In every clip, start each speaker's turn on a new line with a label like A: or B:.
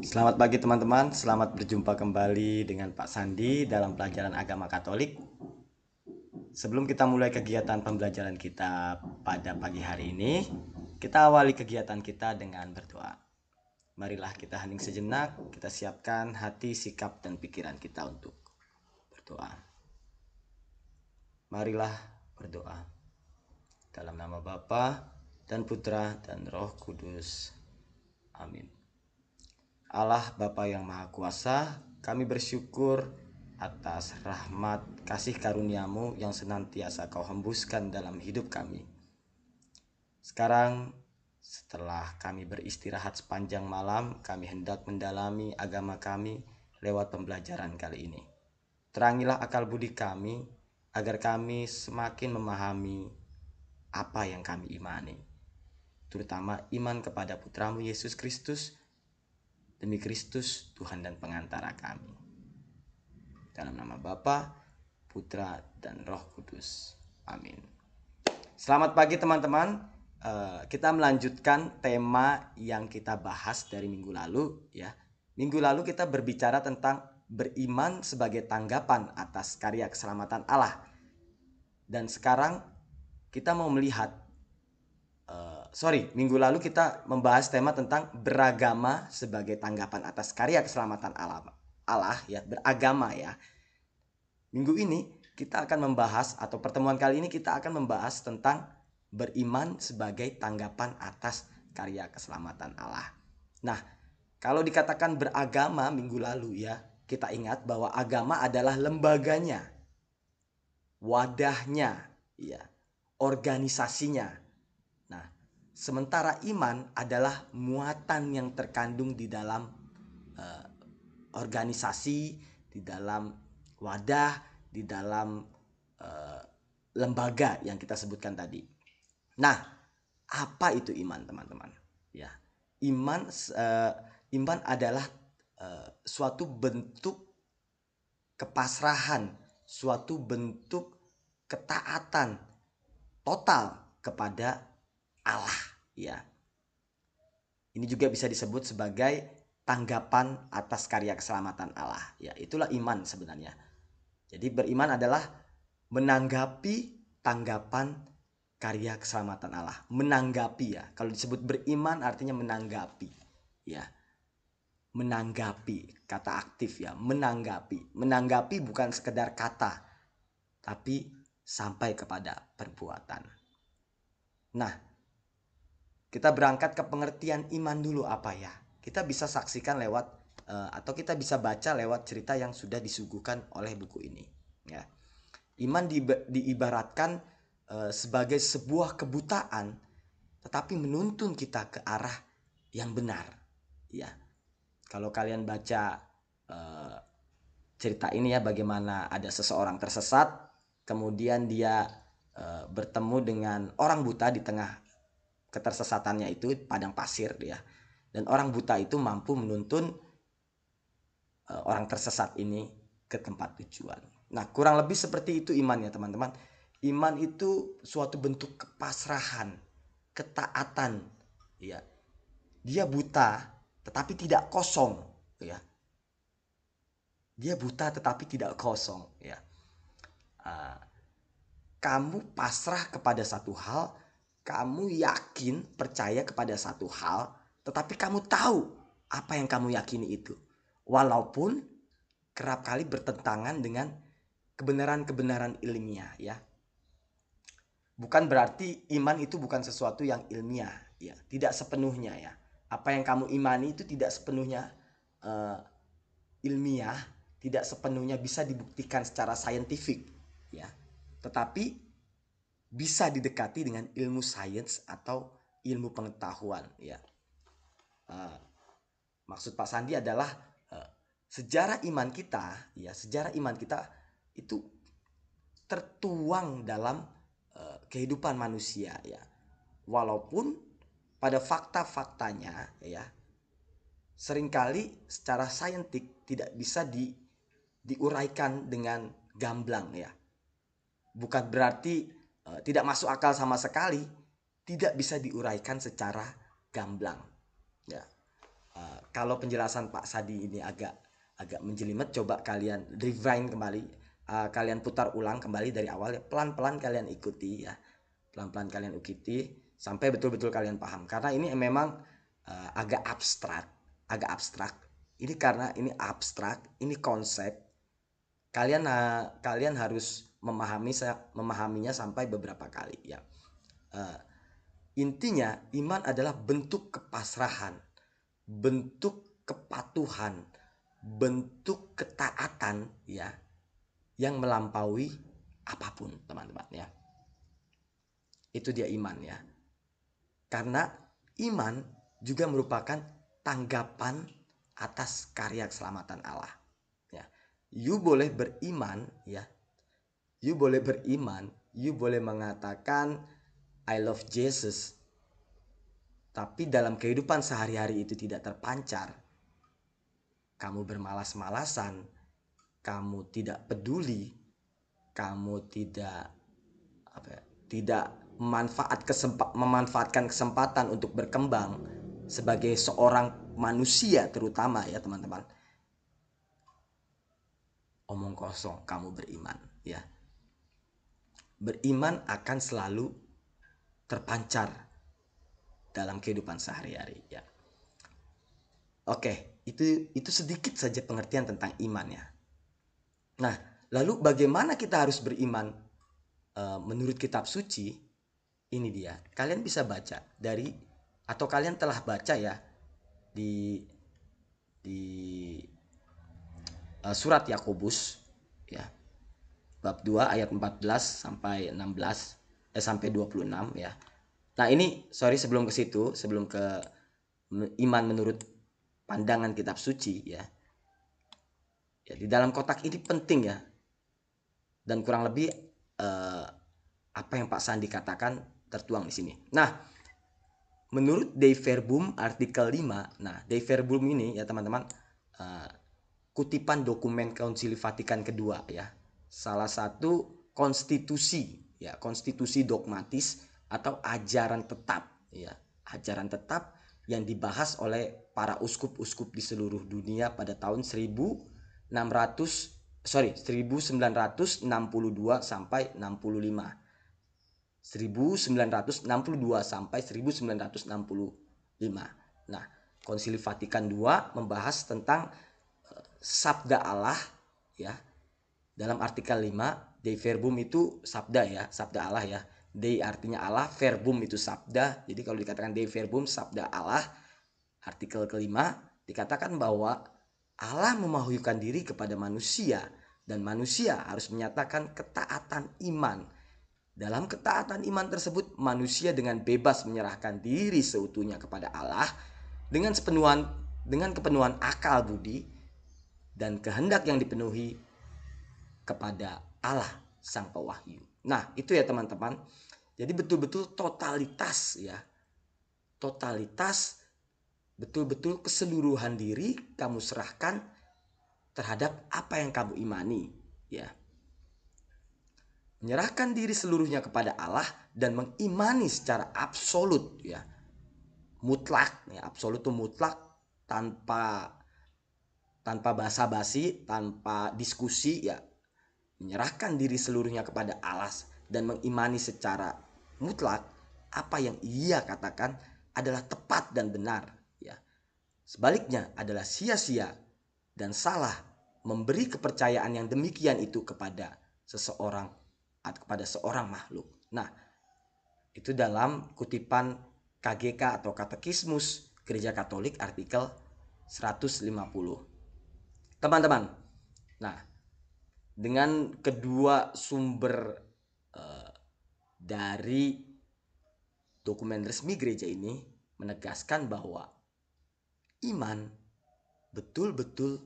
A: Selamat pagi teman-teman, selamat berjumpa kembali dengan Pak Sandi dalam pelajaran agama Katolik. Sebelum kita mulai kegiatan pembelajaran kita pada pagi hari ini, kita awali kegiatan kita dengan berdoa. Marilah kita hening sejenak, kita siapkan hati, sikap, dan pikiran kita untuk berdoa. Marilah berdoa. Dalam nama Bapa dan Putra dan Roh Kudus. Amin. Allah Bapa yang Maha Kuasa, kami bersyukur atas rahmat kasih karuniamu yang senantiasa kau hembuskan dalam hidup kami. Sekarang setelah kami beristirahat sepanjang malam, kami hendak mendalami agama kami lewat pembelajaran kali ini. Terangilah akal budi kami agar kami semakin memahami apa yang kami imani, terutama iman kepada Putramu Yesus Kristus. Demi Kristus, Tuhan dan pengantara kami. Dalam nama Bapa, Putra, dan Roh Kudus. Amin. Selamat pagi teman-teman. Kita melanjutkan tema yang kita bahas dari minggu lalu, ya. Minggu lalu kita berbicara tentang beriman sebagai tanggapan atas karya keselamatan Allah. Dan sekarang kita mau melihat minggu lalu kita membahas tema tentang beragama sebagai tanggapan atas karya keselamatan Allah ya, beragama ya. Minggu ini kita akan membahas, atau pertemuan kali ini kita akan membahas tentang beriman sebagai tanggapan atas karya keselamatan Allah. Nah, kalau dikatakan beragama minggu lalu ya, kita ingat bahwa agama adalah lembaganya, wadahnya, ya, organisasinya. Nah, sementara iman adalah muatan yang terkandung di dalam organisasi, di dalam wadah, di dalam lembaga yang kita sebutkan tadi. Nah, apa itu iman, teman-teman? Ya, iman adalah suatu bentuk kepasrahan, suatu bentuk ketaatan total kepada Allah, ya. Ini juga bisa disebut sebagai tanggapan atas karya keselamatan Allah, ya. Itulah iman sebenarnya. Jadi beriman adalah menanggapi tanggapan karya keselamatan Allah. Menanggapi, ya. Kalau disebut beriman artinya menanggapi, ya. Menanggapi, kata aktif ya, menanggapi. Menanggapi bukan sekedar kata, tapi sampai kepada perbuatan. Nah, kita berangkat ke pengertian iman dulu apa ya. Kita bisa saksikan lewat atau kita bisa baca lewat cerita yang sudah disuguhkan oleh buku ini. Ya. Iman diibaratkan sebagai sebuah kebutaan, tetapi menuntun kita ke arah yang benar. Ya, kalau kalian baca cerita ini ya, bagaimana ada seseorang tersesat, kemudian dia bertemu dengan orang buta di tengah ketersesatannya itu, padang pasir ya, dan orang buta itu mampu menuntun orang tersesat ini ke tempat tujuan. Nah, kurang lebih seperti itu iman ya teman-teman. Iman itu suatu bentuk kepasrahan, ketaatan, ya. Dia buta tetapi tidak kosong, ya. Dia buta tetapi tidak kosong, ya. Kamu pasrah kepada satu hal, kamu yakin, percaya kepada satu hal, tetapi kamu tahu apa yang kamu yakini itu. Walaupun kerap kali bertentangan dengan kebenaran-kebenaran ilmiah, ya. Bukan berarti iman itu bukan sesuatu yang ilmiah, ya. Tidak sepenuhnya, ya. Apa yang kamu imani itu tidak sepenuhnya ilmiah, tidak sepenuhnya bisa dibuktikan secara saintifik, ya. Tetapi bisa didekati dengan ilmu sains atau ilmu pengetahuan, ya. Maksud Pak Sandi adalah sejarah iman kita, ya, sejarah iman kita itu tertuang dalam kehidupan manusia, ya. Walaupun pada fakta-faktanya, ya, seringkali secara saintik tidak bisa diuraikan dengan gamblang, ya. Bukan berarti tidak masuk akal sama sekali, tidak bisa diuraikan secara gamblang, ya. Kalau penjelasan Pak Sadi ini agak menjelimet, coba kalian rewind kembali, kalian putar ulang kembali dari awal ya, pelan-pelan kalian ikuti ya, pelan-pelan kalian ikuti sampai betul-betul kalian paham, karena ini memang agak abstrak ini, karena ini abstrak, ini konsep, kalian harus memahaminya sampai beberapa kali ya. Intinya iman adalah bentuk kepasrahan, bentuk kepatuhan, bentuk ketaatan ya, yang melampaui apapun teman-teman ya. Itu dia iman ya. Karena iman juga merupakan tanggapan atas karya keselamatan Allah ya. You boleh beriman ya. You boleh beriman, you boleh mengatakan I love Jesus, tapi dalam kehidupan sehari-hari itu tidak terpancar. Kamu bermalas-malasan, kamu tidak peduli, kamu tidak memanfaatkan kesempatan untuk berkembang sebagai seorang manusia, terutama ya teman-teman. Omong kosong kamu beriman ya. Beriman akan selalu terpancar dalam kehidupan sehari-hari ya. Oke, itu sedikit saja pengertian tentang iman ya. Nah, lalu bagaimana kita harus beriman menurut kitab suci? Ini dia. Kalian bisa baca dari, atau kalian telah baca ya di surat Yakobus ya. Bab 2 ayat 14 sampai 16 sampai 26 ya. Nah, ini sebelum ke situ, sebelum ke iman menurut pandangan kitab suci ya. Ya, di dalam kotak ini penting ya. Dan kurang lebih apa yang Pak Sandi katakan tertuang di sini. Nah, menurut Dei Verbum artikel 5, nah Dei Verbum ini ya teman-teman, kutipan dokumen Konsili Vatikan kedua ya. Salah satu konstitusi ya, konstitusi dogmatis atau ajaran tetap ya. Ajaran tetap yang dibahas oleh para uskup-uskup di seluruh dunia pada tahun 1962 sampai 65. 1962 sampai 1965. Nah, Konsili Vatikan II membahas tentang sabda Allah ya. Dalam artikel 5, Dei Verbum itu sabda ya, sabda Allah ya. Dei artinya Allah, verbum itu sabda. Jadi kalau dikatakan Dei Verbum sabda Allah, artikel kelima dikatakan bahwa Allah memahukan diri kepada manusia dan manusia harus menyatakan ketaatan iman. Dalam ketaatan iman tersebut, manusia dengan bebas menyerahkan diri seutuhnya kepada Allah dengan kepenuhan akal budi dan kehendak yang dipenuhi kepada Allah Sang Pewahyu. Nah, itu ya teman-teman. Jadi betul-betul totalitas ya. Totalitas, betul-betul keseluruhan diri kamu serahkan terhadap apa yang kamu imani ya. Menyerahkan diri seluruhnya kepada Allah dan mengimani secara absolut ya. Mutlak ya, absolut itu mutlak, tanpa basa-basi, tanpa diskusi ya. Menyerahkan diri seluruhnya kepada Allah dan mengimani secara mutlak apa yang Ia katakan adalah tepat dan benar ya. Sebaliknya adalah sia-sia dan salah memberi kepercayaan yang demikian itu kepada seseorang, kepada seorang makhluk. Nah, itu dalam kutipan KGK atau Katekismus Gereja Katolik artikel 150. Teman-teman, nah dengan kedua sumber dari dokumen resmi gereja ini menegaskan bahwa iman betul-betul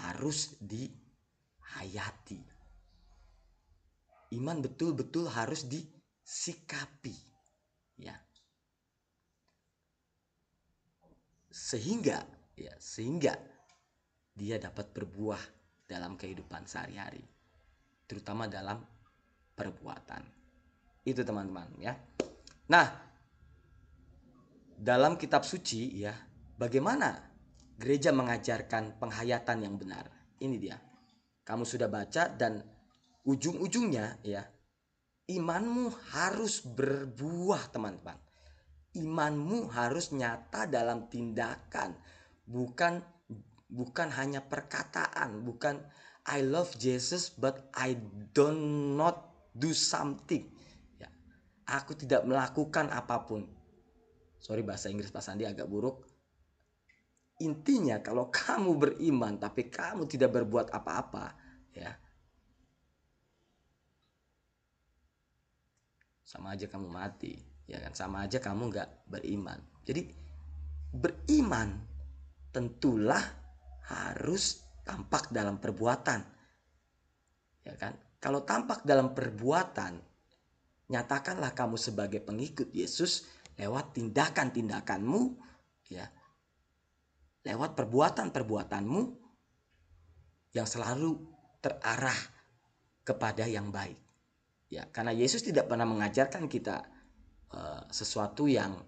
A: harus dihayati. Iman betul-betul harus disikapi ya. Sehingga dia dapat berbuah dalam kehidupan sehari-hari, terutama dalam perbuatan. Itu teman-teman ya. Nah, dalam kitab suci ya, bagaimana gereja mengajarkan penghayatan yang benar. Ini dia. Kamu sudah baca dan ujung-ujungnya ya, imanmu harus berbuah, teman-teman. Imanmu harus nyata dalam tindakan, bukan hanya perkataan, bukan I love Jesus but I don't not do something. Ya, aku tidak melakukan apapun. Sorry bahasa Inggris Pak Sandi agak buruk. Intinya kalau kamu beriman tapi kamu tidak berbuat apa-apa, ya, sama aja kamu mati, ya kan? Sama aja kamu nggak beriman. Jadi beriman tentulah harus tampak dalam perbuatan, ya kan? Kalau tampak dalam perbuatan, nyatakanlah kamu sebagai pengikut Yesus lewat tindakan-tindakanmu, ya, lewat perbuatan-perbuatanmu yang selalu terarah kepada yang baik. Ya, karena Yesus tidak pernah mengajarkan kita sesuatu yang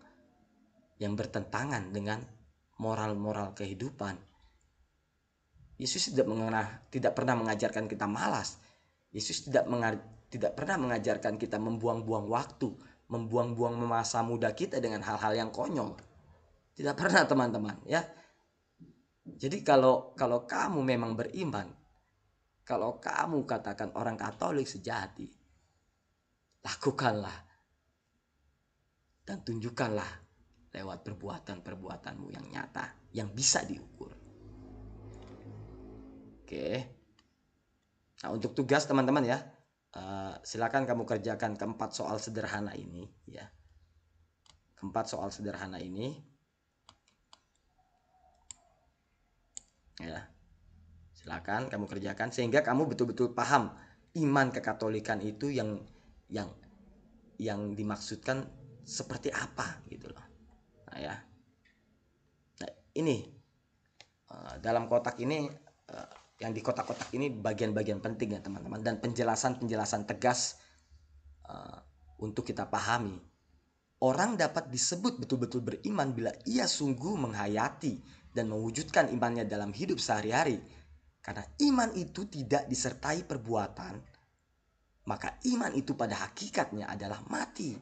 A: bertentangan dengan moral-moral kehidupan. Yesus tidak pernah mengajarkan kita malas. Yesus tidak pernah mengajarkan kita membuang-buang waktu, membuang-buang masa muda kita dengan hal-hal yang konyol. Tidak pernah, teman-teman, ya. Jadi kalau kamu memang beriman, kalau kamu katakan orang Katolik sejati, lakukanlah dan tunjukkanlah lewat perbuatan-perbuatanmu yang nyata, yang bisa diukur. Oke. Nah, untuk tugas teman-teman ya, silakan kamu kerjakan keempat soal sederhana ini ya. Keempat soal sederhana ini ya. Silakan kamu kerjakan sehingga kamu betul-betul paham iman kekatolikan itu yang dimaksudkan seperti apa gitu loh. Nah ya. Nah, ini dalam kotak ini, yang di kotak-kotak ini bagian-bagian penting ya teman-teman, dan penjelasan-penjelasan tegas untuk kita pahami. Orang dapat disebut betul-betul beriman bila ia sungguh menghayati dan mewujudkan imannya dalam hidup sehari-hari. Karena iman itu tidak disertai perbuatan, maka iman itu pada hakikatnya adalah mati.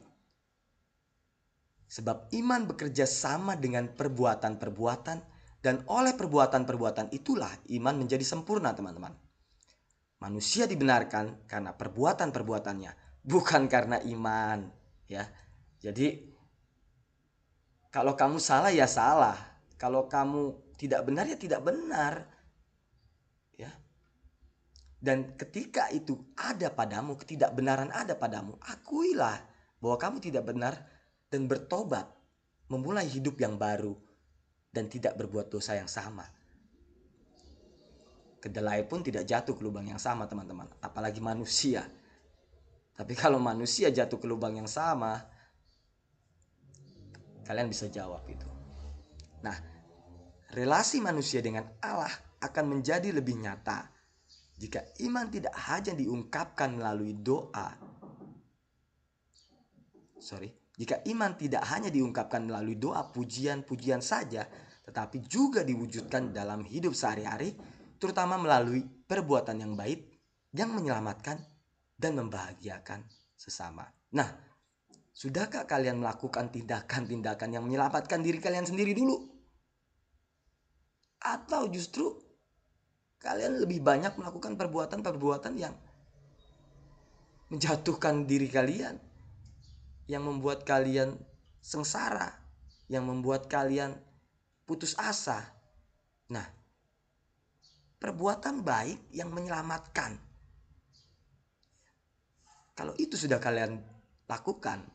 A: Sebab iman bekerja sama dengan perbuatan-perbuatan, dan oleh perbuatan-perbuatan itulah iman menjadi sempurna, teman-teman. Manusia dibenarkan karena perbuatan-perbuatannya, bukan karena iman, ya. Jadi kalau kamu salah ya salah, kalau kamu tidak benar ya tidak benar, ya. Dan ketika itu ada padamu, ketidakbenaran ada padamu, akuilah bahwa kamu tidak benar dan bertobat, memulai hidup yang baru dan tidak berbuat dosa yang sama. Kedelai pun tidak jatuh ke lubang yang sama, teman-teman, apalagi manusia. Tapi kalau manusia jatuh ke lubang yang sama, kalian bisa jawab itu. Nah, relasi manusia dengan Allah akan menjadi lebih nyata jika iman tidak hanya diungkapkan melalui doa. Jika iman tidak hanya diungkapkan melalui doa, pujian-pujian saja, tetapi juga diwujudkan dalam hidup sehari-hari, terutama melalui perbuatan yang baik yang menyelamatkan dan membahagiakan sesama. Nah, sudahkah kalian melakukan tindakan-tindakan yang menyelamatkan diri kalian sendiri dulu? Atau justru kalian lebih banyak melakukan perbuatan-perbuatan yang menjatuhkan diri kalian, yang membuat kalian sengsara, yang membuat kalian putus asa? Nah, perbuatan baik yang menyelamatkan, kalau itu sudah kalian lakukan,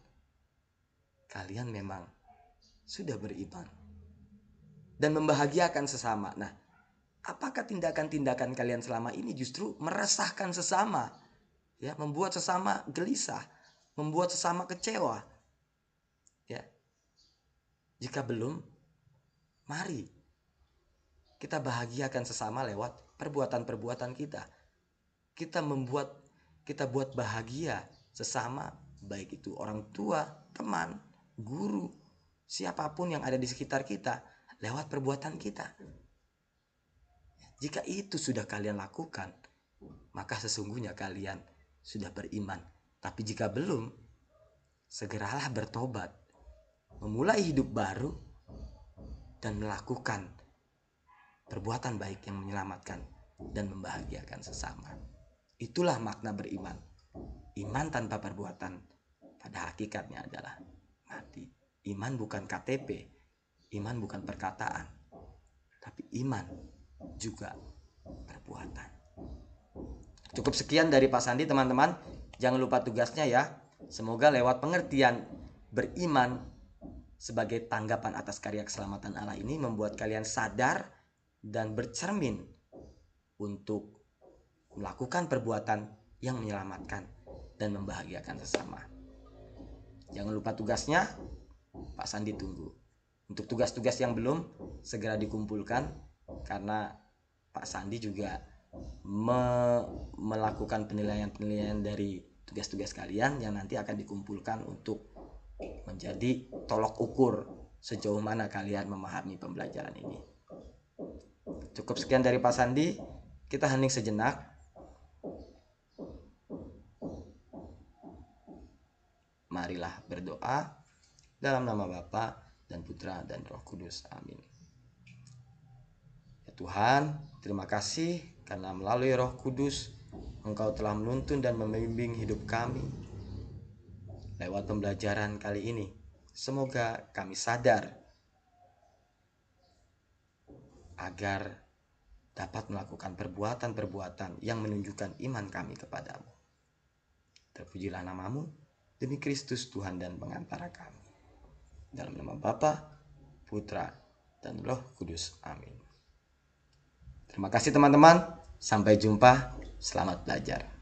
A: kalian memang sudah beriman dan membahagiakan sesama. Nah, apakah tindakan-tindakan kalian selama ini justru meresahkan sesama, ya, membuat sesama gelisah, membuat sesama kecewa? Ya, jika belum, mari kita bahagiakan sesama lewat perbuatan-perbuatan kita. Kita buat bahagia sesama, baik itu orang tua, teman, guru, siapapun yang ada di sekitar kita, lewat perbuatan kita. Jika itu sudah kalian lakukan, maka sesungguhnya kalian sudah beriman. Tapi jika belum, segeralah bertobat, memulai hidup baru, dan melakukan perbuatan baik yang menyelamatkan dan membahagiakan sesama. Itulah makna beriman. Iman tanpa perbuatan pada hakikatnya adalah mati. Iman bukan KTP, iman bukan perkataan, tapi iman juga perbuatan. Cukup sekian dari Pak Sandi, teman-teman. Jangan lupa tugasnya ya. Semoga lewat pengertian beriman sebagai tanggapan atas karya keselamatan Allah ini membuat kalian sadar dan bercermin untuk melakukan perbuatan yang menyelamatkan dan membahagiakan sesama. Jangan lupa tugasnya, Pak Sandi tunggu. Untuk tugas-tugas yang belum, segera dikumpulkan, karena Pak Sandi juga melakukan penilaian-penilaian dari tugas-tugas kalian yang nanti akan dikumpulkan untuk menjadi tolok ukur sejauh mana kalian memahami pembelajaran ini. Cukup sekian dari Pak Sandi. Kita hening sejenak. Marilah berdoa dalam nama Bapa dan Putra dan Roh Kudus. Amin. Ya Tuhan, terima kasih karena melalui Roh Kudus Engkau telah menuntun dan membimbing hidup kami lewat pembelajaran kali ini. Semoga kami sadar agar dapat melakukan perbuatan-perbuatan yang menunjukkan iman kami kepadamu. Terpujilah namamu, demi Kristus Tuhan dan pengantara kami. Dalam nama Bapa, Putra, dan Roh Kudus. Amin. Terima kasih teman-teman. Sampai jumpa. Selamat belajar.